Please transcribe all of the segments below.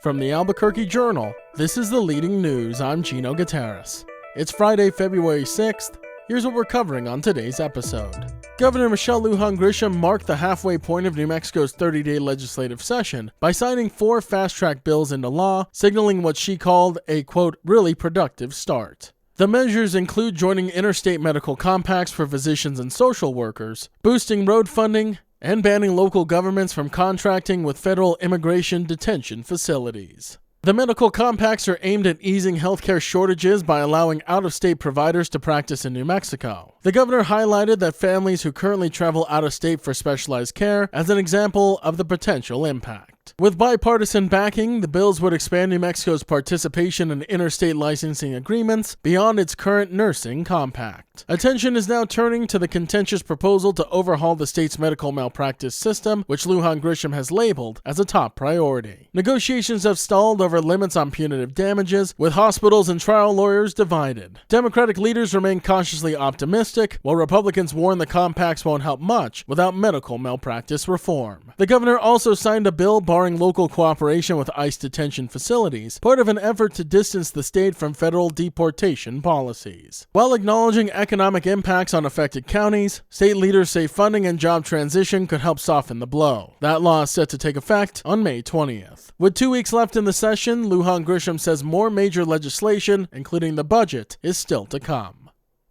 From the Albuquerque Journal, this is the leading news. I'm Gino Gutierrez. It's Friday, February 6th. Here's what we're covering on today's episode. Governor Michelle Lujan Grisham marked the halfway point of New Mexico's 30-day legislative session by signing 4 fast-track bills into law, signaling what she called a, quote, really productive start. The measures include joining interstate medical compacts for physicians and social workers, boosting road funding, and banning local governments from contracting with federal immigration detention facilities. The medical compacts are aimed at easing healthcare shortages by allowing out-of-state providers to practice in New Mexico. The governor highlighted that families who currently travel out-of-state for specialized care as an example of the potential impact. With bipartisan backing, the bills would expand New Mexico's participation in interstate licensing agreements beyond its current nursing compact. Attention is now turning to the contentious proposal to overhaul the state's medical malpractice system, which Lujan Grisham has labeled as a top priority. Negotiations have stalled over limits on punitive damages, with hospitals and trial lawyers divided. Democratic leaders remain cautiously optimistic, while Republicans warn the compacts won't help much without medical malpractice reform. The governor also signed a bill barring local cooperation with ICE detention facilities, part of an effort to distance the state from federal deportation policies. While acknowledging economic impacts on affected counties, state leaders say funding and job transition could help soften the blow. That law is set to take effect on May 20th. With 2 weeks left in the session, Lujan Grisham says more major legislation, including the budget, is still to come.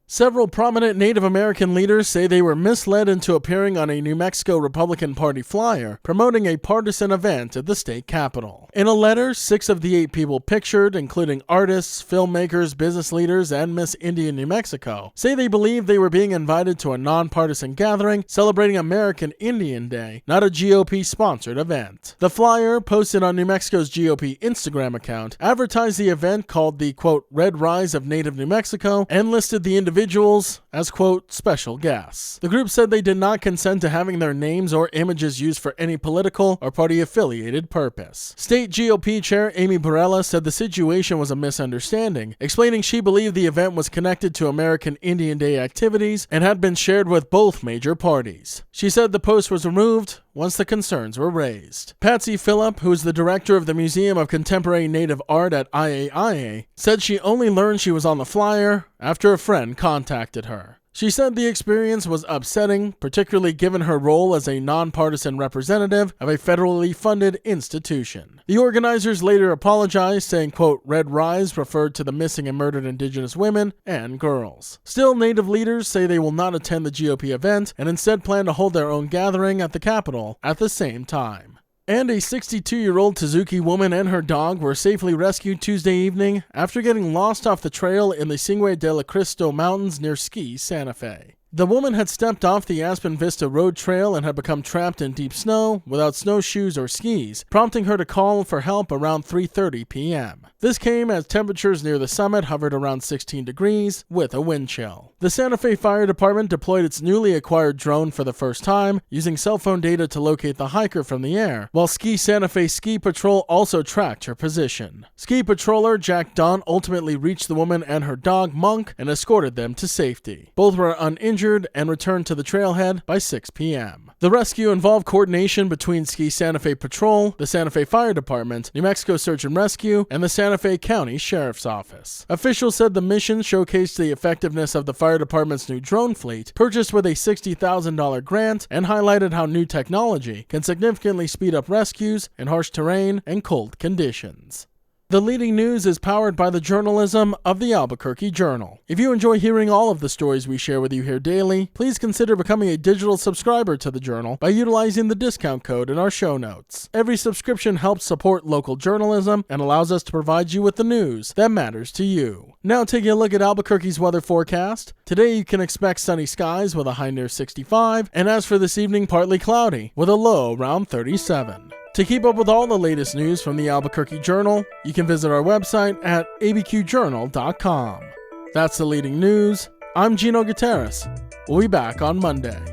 Several prominent Native American leaders say they were misled into appearing on a New Mexico Republican Party flyer promoting a partisan event at the state capitol. In a letter, 6 of the 8 people pictured, including artists, filmmakers, business leaders, and Miss Indian New Mexico, say they believe they were being invited to a nonpartisan gathering celebrating American Indian Day, not a GOP-sponsored event. The flyer, posted on New Mexico's GOP Instagram account, advertised the event called the, quote, Red Rise of Native New Mexico, and listed the individuals as, quote, special guests. The group said they did not consent to having their names or images used for any political or party-affiliated purpose. State GOP Chair Amy Barella said the situation was a misunderstanding, explaining she believed the event was connected to American Indian Day activities and had been shared with both major parties. She said the post was removed once the concerns were raised. Patsy Phillip, who is the director of the Museum of Contemporary Native Art at IAIA, said she only learned she was on the flyer after a friend contacted her. She said the experience was upsetting, particularly given her role as a nonpartisan representative of a federally funded institution. The organizers later apologized, saying, quote, Red Rise referred to the missing and murdered Indigenous women and girls. Still, Native leaders say they will not attend the GOP event and instead plan to hold their own gathering at the Capitol at the same time. And a 62-year-old Tazuki woman and her dog were safely rescued Tuesday evening after getting lost off the trail in the Singüe de la Cristo Mountains near Ski, Santa Fe. The woman had stepped off the Aspen Vista Road Trail and had become trapped in deep snow without snowshoes or skis, prompting her to call for help around 3:30 p.m. This came as temperatures near the summit hovered around 16 degrees with a wind chill. The Santa Fe Fire Department deployed its newly acquired drone for the first time, using cell phone data to locate the hiker from the air, while Ski Santa Fe Ski Patrol also tracked her position. Ski patroller Jack Dunn ultimately reached the woman and her dog Monk and escorted them to safety. Both were uninjured and returned to the trailhead by 6 p.m. The rescue involved coordination between Ski Santa Fe Patrol, the Santa Fe Fire Department, New Mexico Search and Rescue, and the Santa Fe County Sheriff's Office. Officials said the mission showcased the effectiveness of the fire department's new drone fleet, purchased with a $60,000 grant, and highlighted how new technology can significantly speed up rescues in harsh terrain and cold conditions. The leading news is powered by the journalism of the Albuquerque Journal. If you enjoy hearing all of the stories we share with you here daily, please consider becoming a digital subscriber to the Journal by utilizing the discount code in our show notes. Every subscription helps support local journalism and allows us to provide you with the news that matters to you. Now taking a look at Albuquerque's weather forecast. Today you can expect sunny skies with a high near 65, and as for this evening, partly cloudy with a low around 37. To keep up with all the latest news from the Albuquerque Journal, you can visit our website at abqjournal.com. That's the leading news. I'm Gino Gutierrez. We'll be back on Monday.